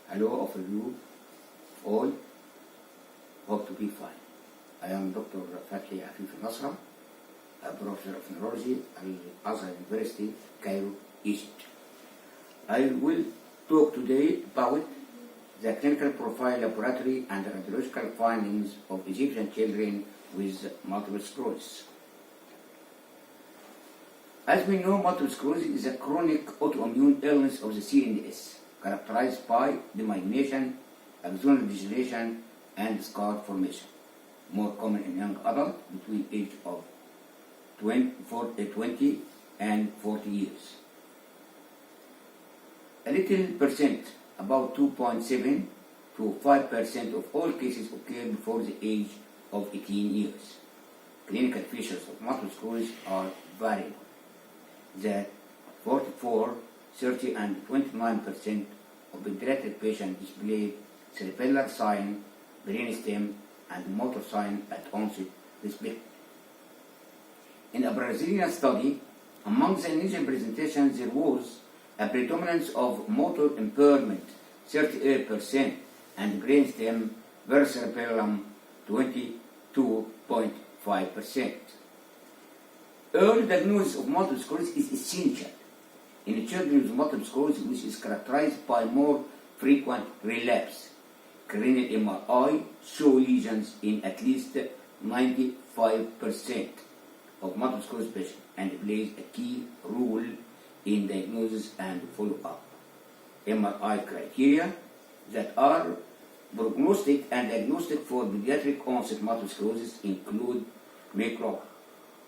Hello of you all, hope to be fine. I am Dr. Fathi Nasra, a professor of neurology at Al-Azhar University, Cairo, Egypt. I will talk today about the clinical profile, laboratory and radiological findings of Egyptian children with multiple sclerosis. As we know, multiple sclerosis is a chronic autoimmune illness of the CNS, characterized by demyelination, axonal degeneration, and scar formation, more common in young adults between age of 20 and 40 years. A little percent, about 2.7 to 5% of all cases occur before the age of 18 years. Clinical features of multiple sclerosis are variable. That 44, 30, and 29% of pediatric patients display cerebellar sign, brainstem, and motor sign at onset, respectively. In a Brazilian study, among the initial presentations, there was a predominance of motor impairment, 38%, and brainstem versus cerebellum, 22.5%. Early diagnosis of multiple sclerosis is essential in children with multiple sclerosis, which is characterized by more frequent relapse. Cranial MRI show lesions in at least 95% of multiple sclerosis patients and plays a key role in diagnosis and follow-up. MRI criteria that are prognostic and diagnostic for pediatric onset multiple sclerosis include micro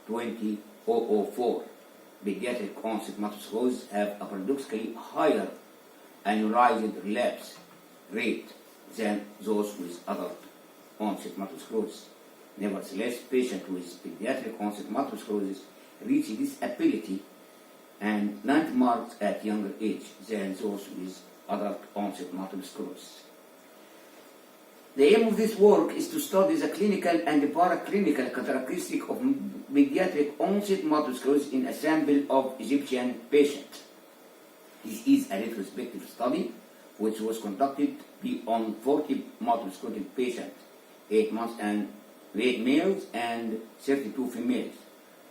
20,004. Pediatric onset multiple sclerosis have a paradoxically higher annualized relapse rate than those with adult onset multiple sclerosis. Nevertheless, patients with pediatric onset multiple sclerosis reach disability and landmarks at younger age than those with adult onset multiple sclerosis. The aim of this work is to study the clinical and paraclinical characteristics of pediatric onset multiple sclerosis in a sample of Egyptian patients. This is a retrospective study which was conducted on 40 multiple sclerosis patients, 8 males and 32 females,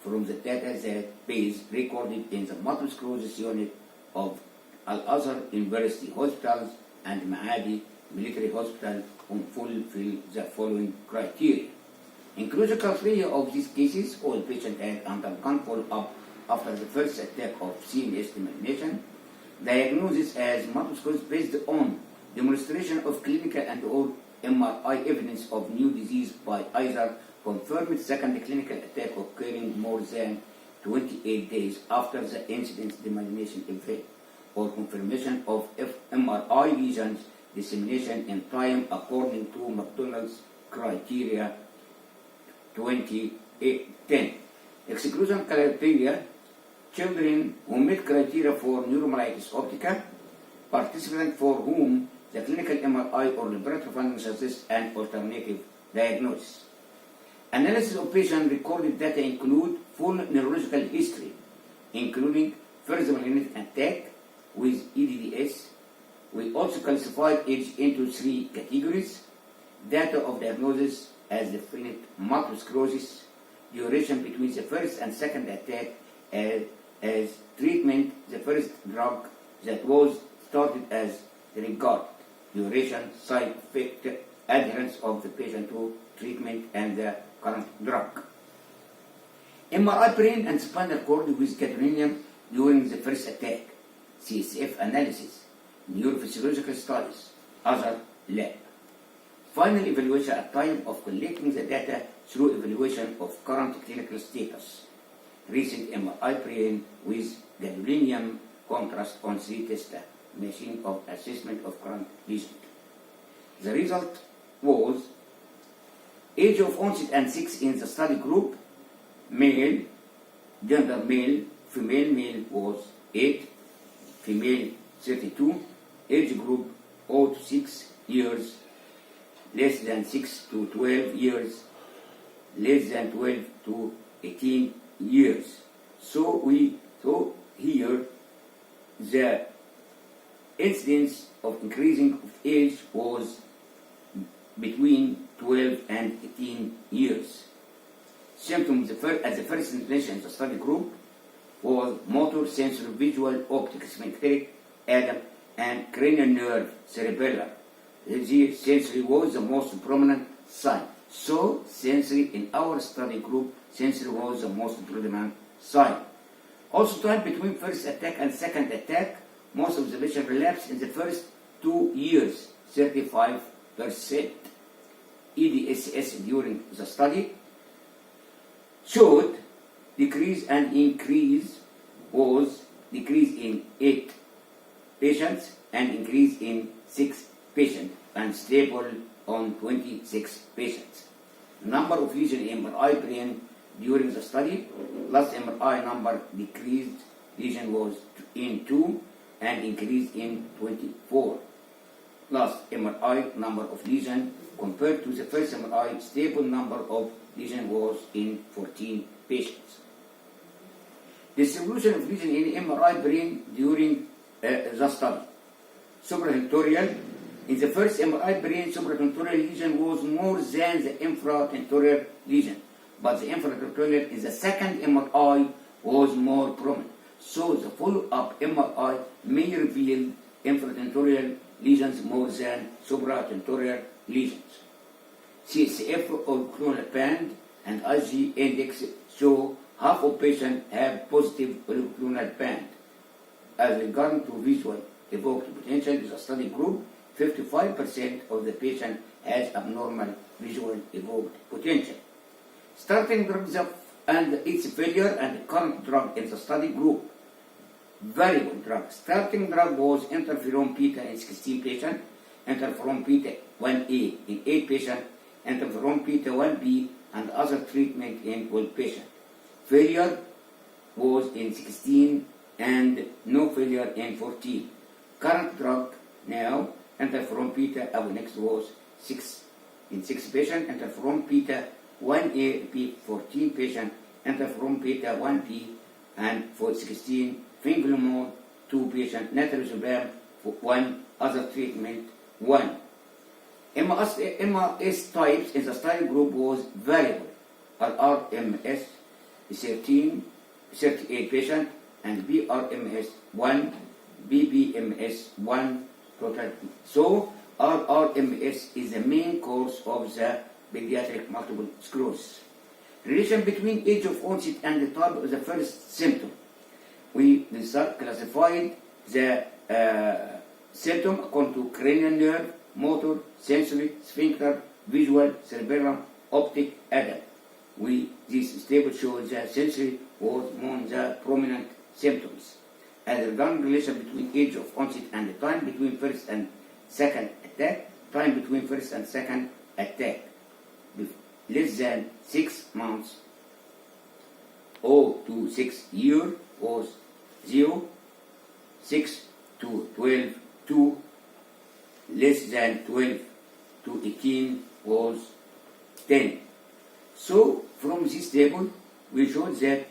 from the database recorded in the multiple sclerosis unit of Al-Azhar University Hospitals and Maadi Military Hospital, who fulfill the following criteria. Inclusion criteria of these cases: all patients had undergone follow-up after the first attack of CNS demyelination. Diagnosis as multiple sclerosis based on demonstration of clinical and or MRI evidence of new disease by either confirmed second clinical attack occurring more than 28 days after the incident demyelination event, or confirmation of MRI lesions dissemination in time according to McDonald's criteria 2010. Exclusion criteria: children who meet criteria for neuromyelitis optica, participants for whom the clinical MRI or laboratory findings suggest an alternative diagnosis. Analysis of patient recorded data include full neurological history, including first malignant attack with EDDS. We also classified age into 3 categories: data of diagnosis as definite multiple sclerosis, duration between the first and second attack as treatment, the first drug that was started as regard, duration, side effect, adherence of the patient to treatment, and the current drug. MRI brain and spinal cord with gadolinium during the first attack, CSF analysis, neurophysiological studies, other lab. Final evaluation at time of collecting the data through evaluation of current clinical status. Recent MRI brain with gadolinium contrast on 3 tester machine of assessment of current lesion. The result was age of onset and sex in the study group: male, gender male, female male was 8, female 32, age group 0 to 6 years, less than 6 to 12 years, less than 12 to 18 years. So here the incidence of increasing of age was between 12 and 18 years. Symptoms at the first intervention in the study group was motor, sensory, visual, optic, sphincteric, adam, and cranial nerve, cerebellar. The sensory was the most prominent sign. So, sensory in our study group, sensory was the most predominant sign. Also, time between first attack and second attack, most of the patient relapse in the first 2 years, 35%. EDSS during the study showed decrease and increase was decrease in 8 patients and increase in 6 patients and stable on 26 patients. Number of lesions in MRI brain during the study, last MRI number decreased, lesion was in 2 and increased in 24. Last MRI number of lesion compared to the first MRI, stable number of lesion was in 14 patients. Distribution of lesion in MRI brain during the study. Supratentorial. In the first MRI brain, supratentorial lesion was more than the infratentorial lesion, but the infratentorial in the second MRI was more prominent. So the follow-up MRI may reveal infratentorial lesions more than supratentorial lesions. CSF or clonal band and IG index show half of patients have positive clonal band. As regarding to visual evoked potential in the study group, 55% of the patient has abnormal visual evoked potential. Starting drugs and its failure and current drug in the study group. Variable drug. Starting drug was interferon beta in 16 patients, interferon beta 1A in 8 patients, interferon beta 1B and other treatment in 12 patients. Failure was in 16 and no failure in 14. Current drug now, interferon beta, our next was 6 in 6 patients, interferon beta 1A, repeat 14 patients, interferon beta 1B, and for 16, fingolimod 2 patients, natriuretic for 1, other treatment 1. MS types in the study group was variable. RRMS 38 patients, and BRMS 1, BBMS 1 total. So RRMS is the main cause of the pediatric multiple sclerosis. Relation between age of onset and the type of the first symptom. We classified the symptom according to cranial nerve, motor, sensory, sphincter, visual, cerebellum, optic, adult. This table shows the sensory was among the prominent symptoms. As regarding relation between age of onset and the time between first and second attack, time between first and second attack, less than 6 months, 0 to 6 years was 0, 6 to 12, 2, less than 12 to 18 was 10. So from this table, we showed that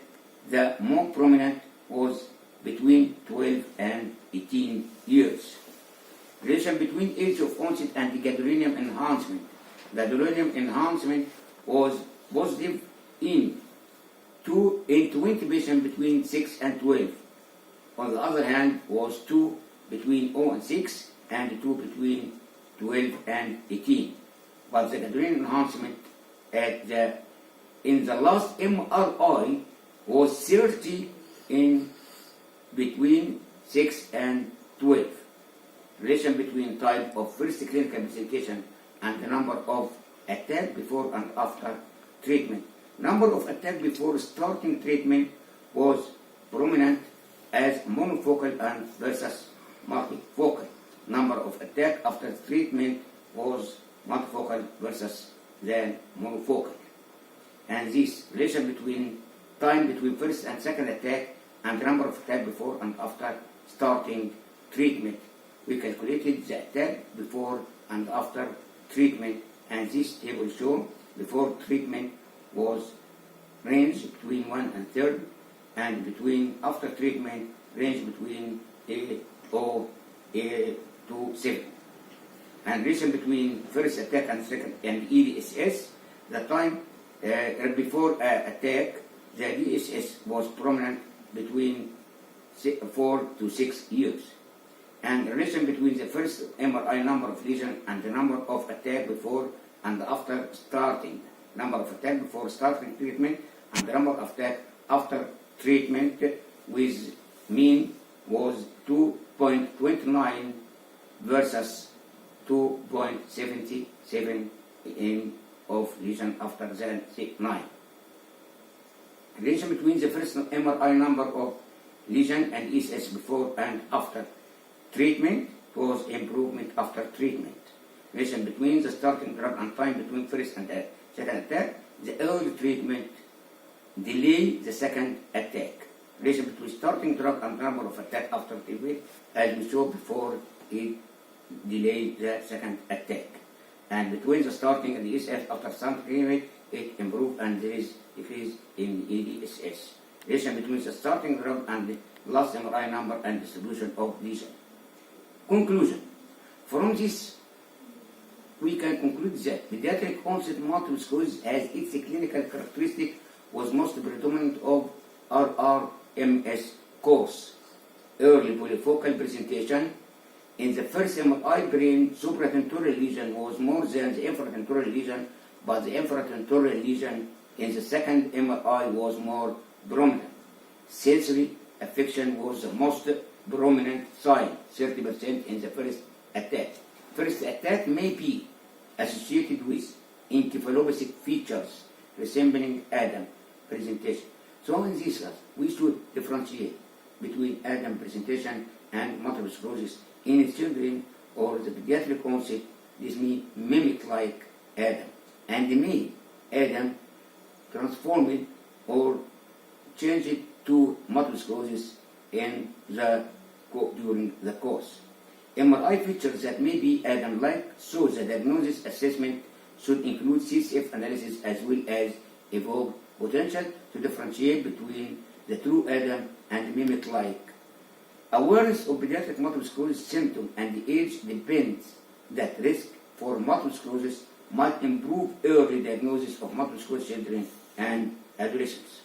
the more prominent was between 12 and 18 years. Relation between age of onset and the gadolinium enhancement. Gadolinium enhancement was positive in 20 patients between 6 and 12. On the other hand, was 2 between 0 and 6 and 2 between 12 and 18. But the gadolinium enhancement in the last MRI was 30 in between 6 and 12. Relation between type of first clinical presentation and the number of attack before and after treatment. Number of attack before starting treatment was prominent as monofocal and versus multifocal. Number of attack after treatment was multifocal versus then monofocal. And this relation between time between first and second attack and number of attack before and after starting treatment. We calculated the attack before and after treatment, and this table shows before treatment was range between 1 and 3rd, and between after treatment range between 0 to 7. And relation between first attack and second and EDSS, the time before attack, the EDSS was prominent between 4 to 6 years. And relation between the first MRI number of lesion and the number of attack before and after starting, number of attack before starting treatment and the number of attack after treatment, with mean was 2.29 versus 2.77 in of lesion after the 9. Relation between the first MRI number of lesion and ESS before and after treatment was improvement after treatment. Relation between the starting drug and time between first and second attack, the early treatment delay the second attack. Relation between starting drug and number of attack after treatment, as we saw before, it delayed the second attack. And between the starting and the ESS after some treatment, it improved and there is decrease in EDSS. Relation between the starting drug and the last MRI number and distribution of lesion. Conclusion. From this, we can conclude that pediatric onset multiple sclerosis as its clinical characteristic was most predominant of RRMS course. Early polyfocal presentation. In the first MRI, brain supratentorial lesion was more than the infratentorial lesion, but the infratentorial lesion in the second MRI was more prominent. Sensory affection was the most prominent sign, 30% in the first attack. First attack may be associated with encephalopathic features resembling Adam presentation. So in this class, we should differentiate between Adam presentation and multiple sclerosis in children or the pediatric onset. This may mimic like Adam, and may Adam transform it or change it to multiple sclerosis in the during the course. MRI features that may be Adam-like, so the diagnosis assessment should include CSF analysis as well as evoke potential to differentiate between the true Adam and mimic-like. Awareness of pediatric multiple sclerosis symptom and the age depends that risk for multiple sclerosis might improve early diagnosis of multiple sclerosis children and adolescents.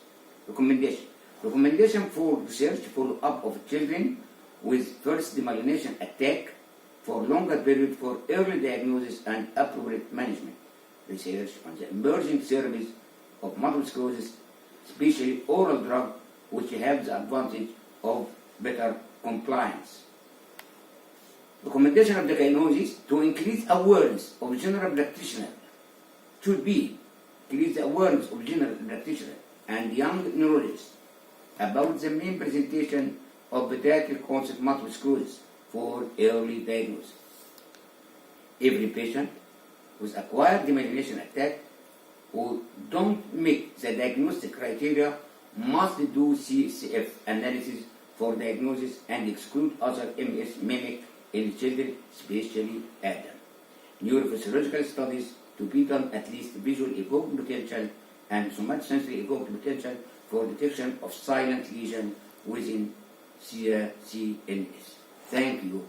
Recommendation. Recommendation for research follow-up of children with first demyelination attack for longer period for early diagnosis and appropriate management. Research on the emerging service of multiple sclerosis, especially oral drug, which have the advantage of better compliance. Recommendation of the diagnosis to increase awareness of general practitioner should be increase the awareness of general practitioner and young neurologists about the main presentation of pediatric onset multiple sclerosis for early diagnosis. Every patient with acquired demyelination attack who don't meet the diagnostic criteria must do CSF analysis for diagnosis and exclude other MS mimic in children, especially Adam. Neurophysiological studies to be done at least visual evoked potential and somatosensory evoked potential for detection of silent lesion within CNS. Thank you.